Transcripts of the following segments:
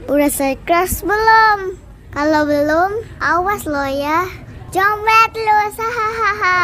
Udah subscribe belum? Kalau belum, awas lo ya. Jombet lo, hahaha.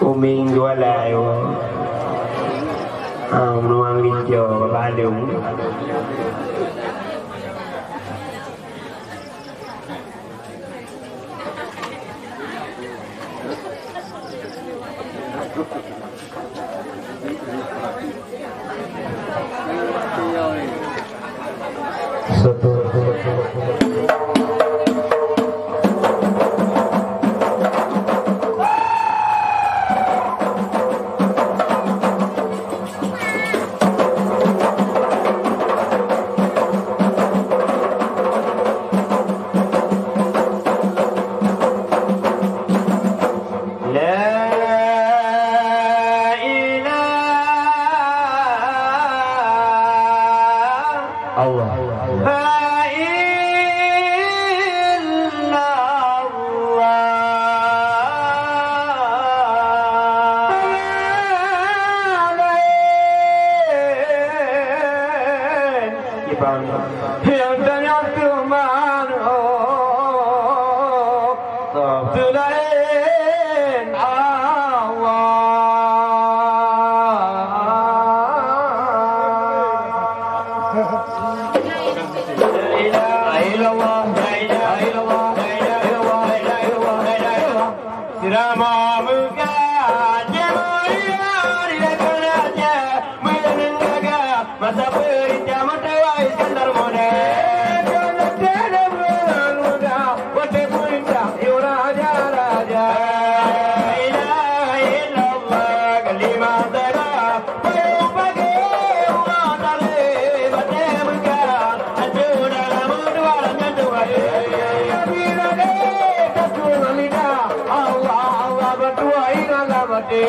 Uming dua lai nuang hijau Bandung. bang yang tanya teman selain Allah. masa perintah mata Iskandar muda Karena tiada bermuda Wate perintah yu raja-raja ilaha illallah kalimah thayyibah payung pagi umat tali bate mekah aju dalam dua dan dua Bila dek kasul lidah Allah Allah berdua ingat mati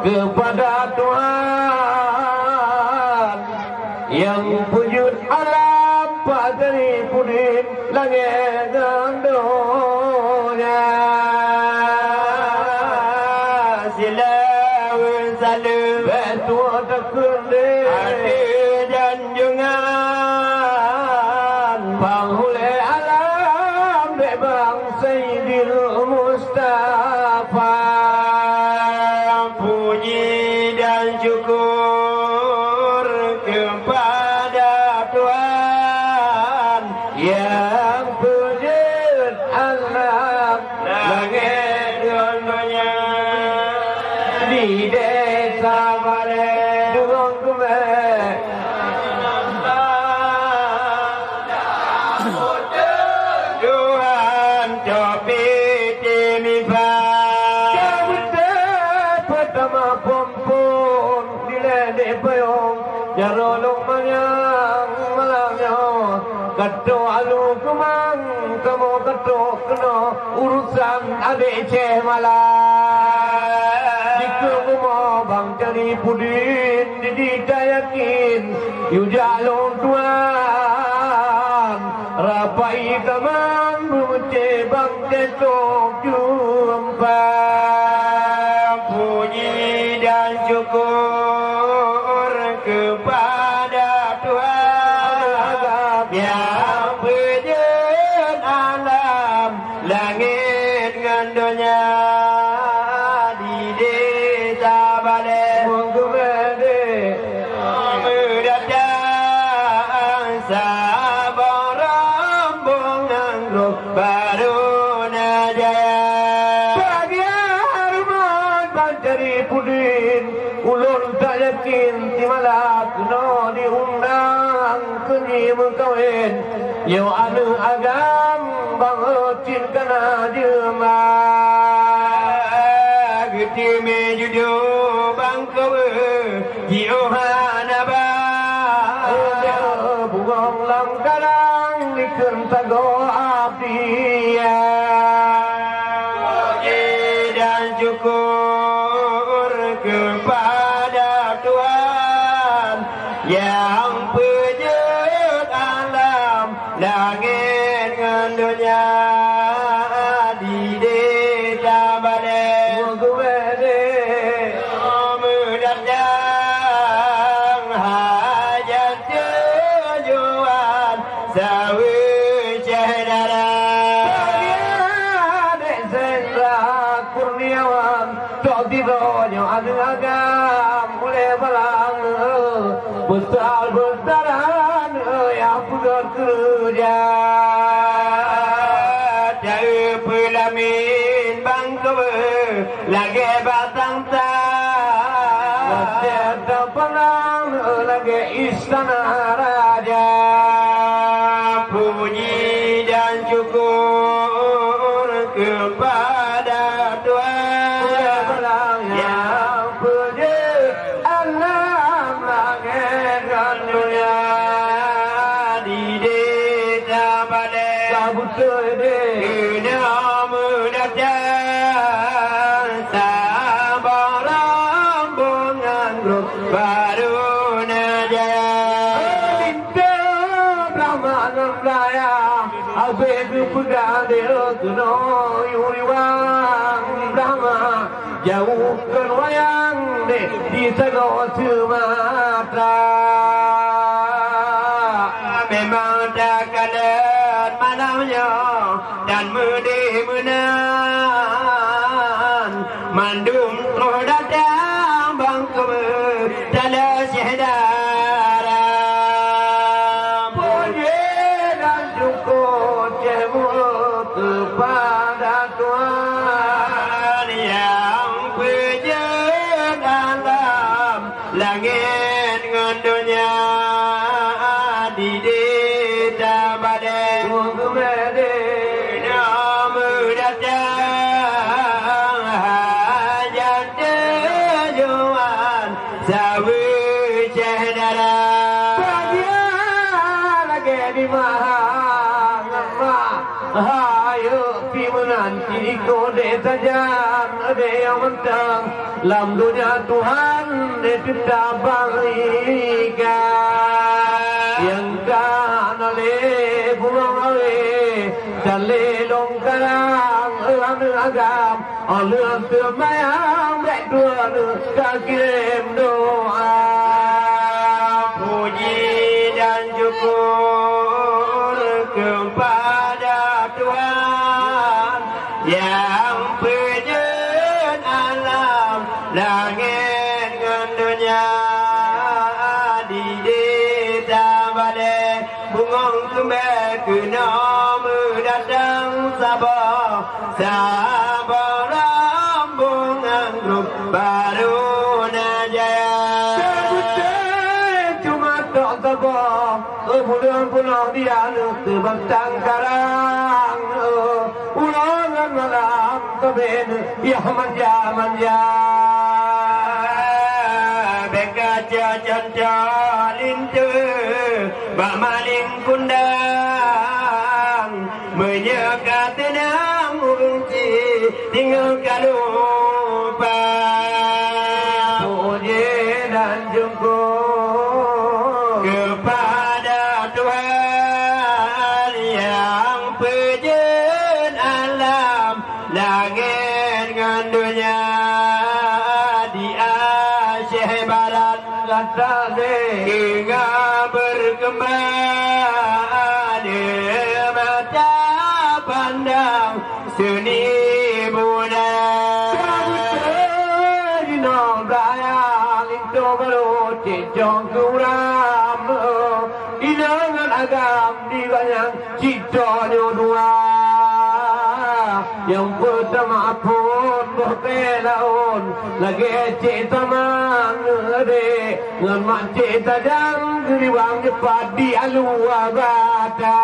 kepada Tuhan yang wujud alam padri pudin langit dan dunia silawun salam betul terkundi ada janjungan penghuli alam bebang Sayyidil Mustafa syukur kepada Tuhan yang wujud alam langit dan dunia di desa Bare Durung Kume Tuhan cobi timifan pertama pompon diledek payung jarolong manyang malamnya kato alu kemang kamu kato kena urusan adik ceh malam jika mau bang cari pudin didita yakin yu jalong tuan Rapa'i taman bumuce bang ketok jumpa syukur kepada Tuhan yang wujud alam langit dan dunia di desa Bale mendatang sabar rombongan grup baru najaya bagi harman bantari pudin ulun tak yakin si malak no diundang kenyi berkawin yo anu agam bangocin kana jemaah gede mejudu bangkawe Yohana bugong lang kadang dikern tago abdiya dan syukur kepada Tuhan yang wujud alam langit dan dunia di desa Bale tironya ada agam boleh balang besar-besaran yang putar kerja jauh pelamin bangsa lagi batang Wasiat perang lagi istana raja puji dan syukur kepada Tuhan yang puji alam langit dan dunia di desa pada kabut sedih muda sabar rombongan grup baru Abe kuda dia kuno yuliwang Brahma jauhkan wayang deh di Segala Sumatera memang tak kalah malamnya dan menan mandum terus datang bangsa tala syedara kepada Tuhan yang punya dalam langit dengan dunia di desa badai nama datang hajat tujuan sawi syedara lagi di Ayo menanti kode saja ada yang mentang dalam dunia Tuhan kita banggakan yang kan oleh pulang oleh jale longkarang agam oleh termayang baik dua kakirim doa puji dan syukur kepada Tuhan yang punya alam langit dan dunia di desa badai bungong kembali ke nama datang sabar rombongan grup baru najaya cuma tak sabar pulang dia terbang karang ulangan malam keben ya manja bekaca canca lintu bak maling kundang menyeka tenang urunci tinggal kalupa puji dan syukur kepada Tuhan yang pejen alam langit dengan dunia di Aceh Barat kata hingga berkembang mata pandang seni budaya di nombraya lintu baru cicong kuram ilangan agam di banyak cicongnya dua yang pertama pun berpelaun lagi cita mangade ngan mak cita jang geriwang cepat di alua bata